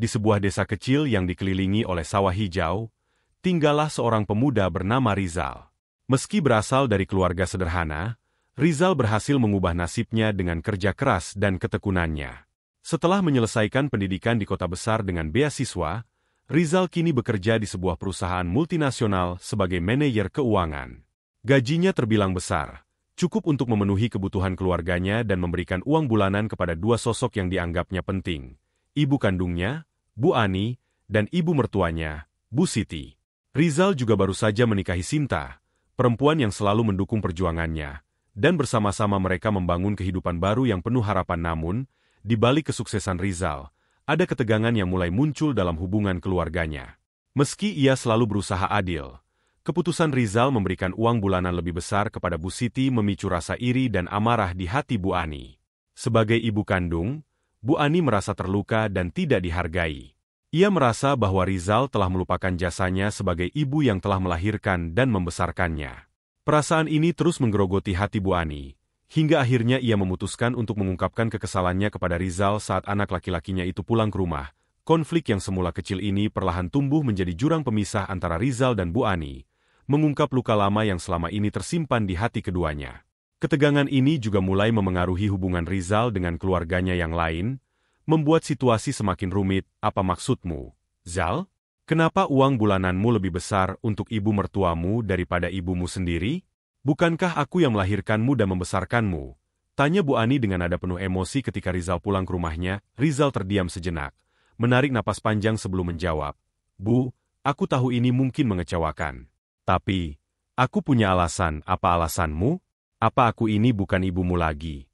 di sebuah desa kecil yang dikelilingi oleh sawah hijau, tinggallah seorang pemuda bernama Rizal. Meski berasal dari keluarga sederhana, Rizal berhasil mengubah nasibnya dengan kerja keras dan ketekunannya. Setelah menyelesaikan pendidikan di kota besar dengan beasiswa, Rizal kini bekerja di sebuah perusahaan multinasional sebagai manajer keuangan. Gajinya terbilang besar, cukup untuk memenuhi kebutuhan keluarganya dan memberikan uang bulanan kepada dua sosok yang dianggapnya penting, ibu kandungnya, Bu Ani, dan ibu mertuanya, Bu Siti. Rizal juga baru saja menikahi Sinta, perempuan yang selalu mendukung perjuangannya, dan bersama-sama mereka membangun kehidupan baru yang penuh harapan. Namun, di balik kesuksesan Rizal, ada ketegangan yang mulai muncul dalam hubungan keluarganya. Meski ia selalu berusaha adil, keputusan Rizal memberikan uang bulanan lebih besar kepada Bu Siti memicu rasa iri dan amarah di hati Bu Ani. Sebagai ibu kandung, Bu Ani merasa terluka dan tidak dihargai. Ia merasa bahwa Rizal telah melupakan jasanya sebagai ibu yang telah melahirkan dan membesarkannya. Perasaan ini terus menggerogoti hati Bu Ani, hingga akhirnya ia memutuskan untuk mengungkapkan kekesalannya kepada Rizal saat anak laki-lakinya itu pulang ke rumah. Konflik yang semula kecil ini perlahan tumbuh menjadi jurang pemisah antara Rizal dan Bu Ani, mengungkap luka lama yang selama ini tersimpan di hati keduanya. Ketegangan ini juga mulai memengaruhi hubungan Rizal dengan keluarganya yang lain, membuat situasi semakin rumit. Apa maksudmu, Zal? Kenapa uang bulananmu lebih besar untuk ibu mertuamu daripada ibumu sendiri? Bukankah aku yang melahirkanmu dan membesarkanmu? Tanya Bu Ani dengan nada penuh emosi ketika Rizal pulang ke rumahnya. Rizal terdiam sejenak, menarik napas panjang sebelum menjawab. Bu, aku tahu ini mungkin mengecewakan. Tapi, aku punya alasan. Apa alasanmu? Apa aku ini bukan ibumu lagi?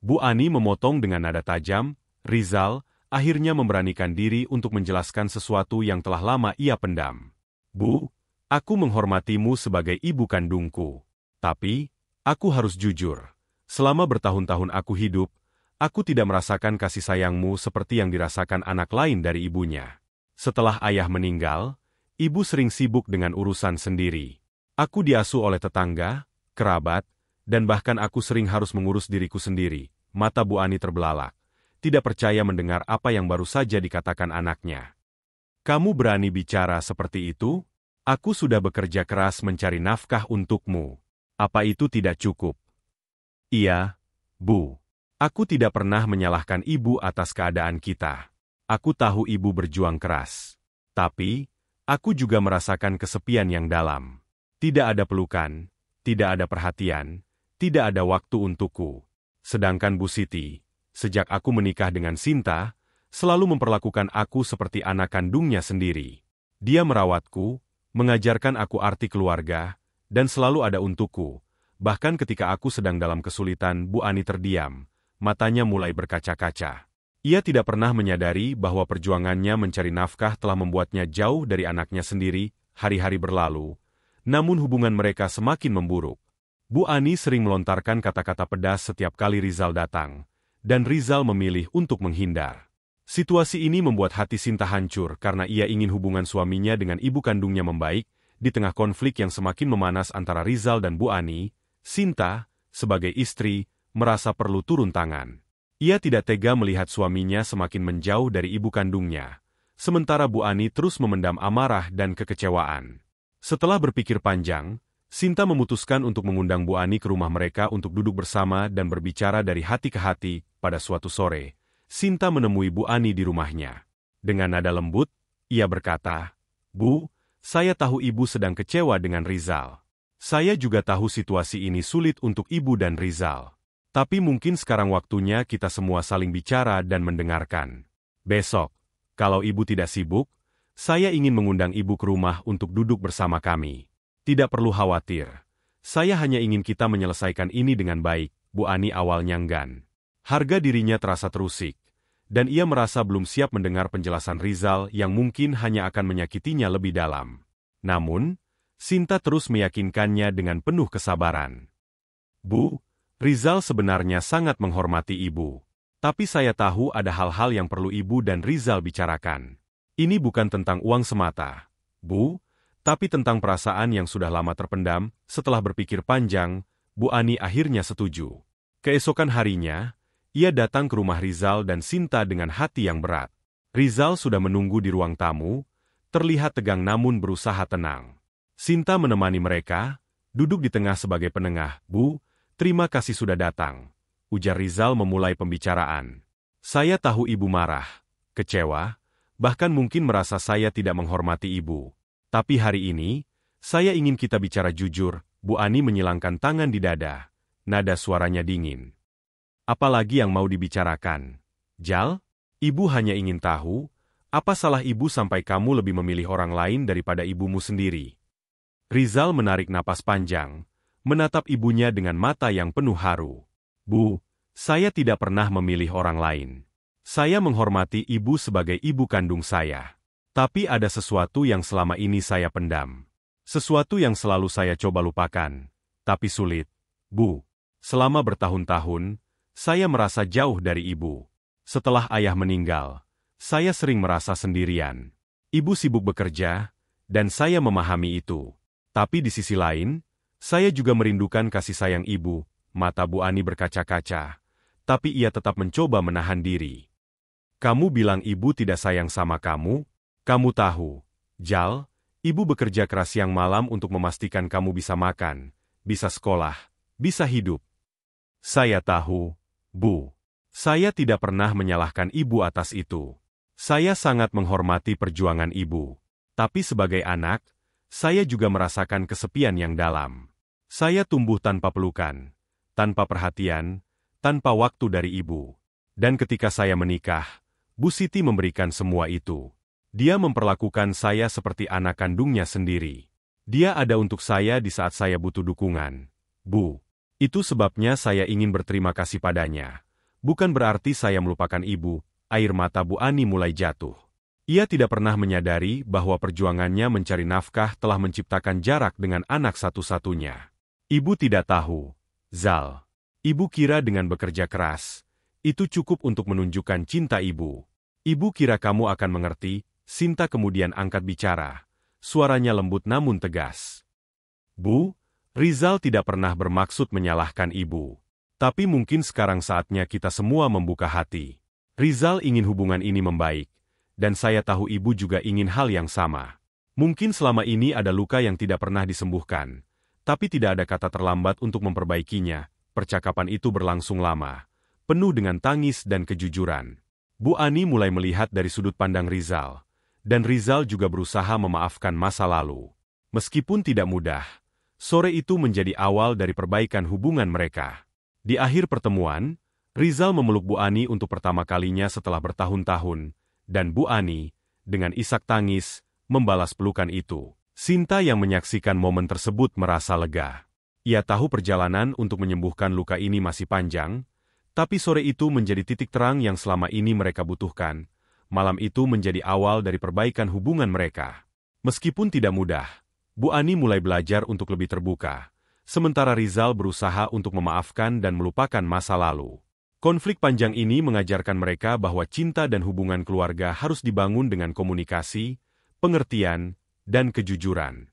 Bu Ani memotong dengan nada tajam. Rizal akhirnya memberanikan diri untuk menjelaskan sesuatu yang telah lama ia pendam. Bu, aku menghormatimu sebagai ibu kandungku. Tapi, aku harus jujur. Selama bertahun-tahun aku hidup, aku tidak merasakan kasih sayangmu seperti yang dirasakan anak lain dari ibunya. Setelah ayah meninggal, ibu sering sibuk dengan urusan sendiri. Aku diasuh oleh tetangga, kerabat, dan bahkan aku sering harus mengurus diriku sendiri. Mata Bu Ani terbelalak, tidak percaya mendengar apa yang baru saja dikatakan anaknya. Kamu berani bicara seperti itu? Aku sudah bekerja keras mencari nafkah untukmu. Apa itu tidak cukup? Iya, Bu. Aku tidak pernah menyalahkan ibu atas keadaan kita. Aku tahu ibu berjuang keras. Tapi, aku juga merasakan kesepian yang dalam. Tidak ada pelukan, tidak ada perhatian, tidak ada waktu untukku. Sedangkan Bu Siti, sejak aku menikah dengan Sinta, selalu memperlakukan aku seperti anak kandungnya sendiri. Dia merawatku, mengajarkan aku arti keluarga, dan selalu ada untukku. Bahkan ketika aku sedang dalam kesulitan. Bu Ani terdiam, matanya mulai berkaca-kaca. Ia tidak pernah menyadari bahwa perjuangannya mencari nafkah telah membuatnya jauh dari anaknya sendiri. Hari-hari berlalu, namun hubungan mereka semakin memburuk. Bu Ani sering melontarkan kata-kata pedas setiap kali Rizal datang, dan Rizal memilih untuk menghindar. Situasi ini membuat hati Sinta hancur karena ia ingin hubungan suaminya dengan ibu kandungnya membaik. Di tengah konflik yang semakin memanas antara Rizal dan Bu Ani, Sinta, sebagai istri, merasa perlu turun tangan. Ia tidak tega melihat suaminya semakin menjauh dari ibu kandungnya, sementara Bu Ani terus memendam amarah dan kekecewaan. Setelah berpikir panjang, Sinta memutuskan untuk mengundang Bu Ani ke rumah mereka untuk duduk bersama dan berbicara dari hati ke hati. Pada suatu sore, Sinta menemui Bu Ani di rumahnya. Dengan nada lembut, ia berkata, Bu, saya tahu ibu sedang kecewa dengan Rizal. Saya juga tahu situasi ini sulit untuk ibu dan Rizal. Tapi mungkin sekarang waktunya kita semua saling bicara dan mendengarkan. Besok, kalau ibu tidak sibuk, saya ingin mengundang ibu ke rumah untuk duduk bersama kami. Tidak perlu khawatir. Saya hanya ingin kita menyelesaikan ini dengan baik. Bu Ani awalnya enggan. Harga dirinya terasa terusik, dan ia merasa belum siap mendengar penjelasan Rizal yang mungkin hanya akan menyakitinya lebih dalam. Namun, Sinta terus meyakinkannya dengan penuh kesabaran. Bu, Rizal sebenarnya sangat menghormati ibu. Tapi saya tahu ada hal-hal yang perlu ibu dan Rizal bicarakan. Ini bukan tentang uang semata, Bu, tapi tentang perasaan yang sudah lama terpendam. Setelah berpikir panjang, Bu Ani akhirnya setuju. Keesokan harinya, ia datang ke rumah Rizal dan Sinta dengan hati yang berat. Rizal sudah menunggu di ruang tamu, terlihat tegang namun berusaha tenang. Sinta menemani mereka, duduk di tengah sebagai penengah. Bu, terima kasih sudah datang, ujar Rizal memulai pembicaraan. Saya tahu ibu marah, kecewa, bahkan mungkin merasa saya tidak menghormati ibu. Tapi hari ini, saya ingin kita bicara jujur. Bu Ani menyilangkan tangan di dada. Nada suaranya dingin. Apalagi yang mau dibicarakan? Jal? Ibu hanya ingin tahu, apa salah ibu sampai kamu lebih memilih orang lain daripada ibumu sendiri? Rizal menarik napas panjang, menatap ibunya dengan mata yang penuh haru. Bu, saya tidak pernah memilih orang lain. Saya menghormati ibu sebagai ibu kandung saya. Tapi ada sesuatu yang selama ini saya pendam. Sesuatu yang selalu saya coba lupakan, tapi sulit. Bu, selama bertahun-tahun, saya merasa jauh dari ibu. Setelah ayah meninggal, saya sering merasa sendirian. Ibu sibuk bekerja, dan saya memahami itu. Tapi di sisi lain, saya juga merindukan kasih sayang ibu. Mata Bu Ani berkaca-kaca, tapi ia tetap mencoba menahan diri. Kamu bilang ibu tidak sayang sama kamu? Kamu tahu, Jal, ibu bekerja keras siang malam untuk memastikan kamu bisa makan, bisa sekolah, bisa hidup. Saya tahu, Bu. Saya tidak pernah menyalahkan ibu atas itu. Saya sangat menghormati perjuangan ibu. Tapi sebagai anak, saya juga merasakan kesepian yang dalam. Saya tumbuh tanpa pelukan, tanpa perhatian, tanpa waktu dari ibu. Dan ketika saya menikah, Bu Siti memberikan semua itu. Dia memperlakukan saya seperti anak kandungnya sendiri. Dia ada untuk saya di saat saya butuh dukungan. Bu, itu sebabnya saya ingin berterima kasih padanya. Bukan berarti saya melupakan ibu. Air mata Bu Ani mulai jatuh. Ia tidak pernah menyadari bahwa perjuangannya mencari nafkah telah menciptakan jarak dengan anak satu-satunya. Ibu tidak tahu, Zal. Ibu kira dengan bekerja keras, itu cukup untuk menunjukkan cinta ibu. Ibu kira kamu akan mengerti. Sinta kemudian angkat bicara. Suaranya lembut namun tegas. Bu, Rizal tidak pernah bermaksud menyalahkan ibu. Tapi mungkin sekarang saatnya kita semua membuka hati. Rizal ingin hubungan ini membaik. Dan saya tahu ibu juga ingin hal yang sama. Mungkin selama ini ada luka yang tidak pernah disembuhkan. Tapi tidak ada kata terlambat untuk memperbaikinya. Percakapan itu berlangsung lama. Penuh dengan tangis dan kejujuran. Bu Ani mulai melihat dari sudut pandang Rizal. Dan Rizal juga berusaha memaafkan masa lalu. Meskipun tidak mudah, sore itu menjadi awal dari perbaikan hubungan mereka. Di akhir pertemuan, Rizal memeluk Bu Ani untuk pertama kalinya setelah bertahun-tahun, dan Bu Ani, dengan isak tangis, membalas pelukan itu. Sinta yang menyaksikan momen tersebut merasa lega. Ia tahu perjalanan untuk menyembuhkan luka ini masih panjang, tapi sore itu menjadi titik terang yang selama ini mereka butuhkan. Malam itu menjadi awal dari perbaikan hubungan mereka. Meskipun tidak mudah, Bu Ani mulai belajar untuk lebih terbuka, sementara Rizal berusaha untuk memaafkan dan melupakan masa lalu. Konflik panjang ini mengajarkan mereka bahwa cinta dan hubungan keluarga harus dibangun dengan komunikasi, pengertian, dan kejujuran.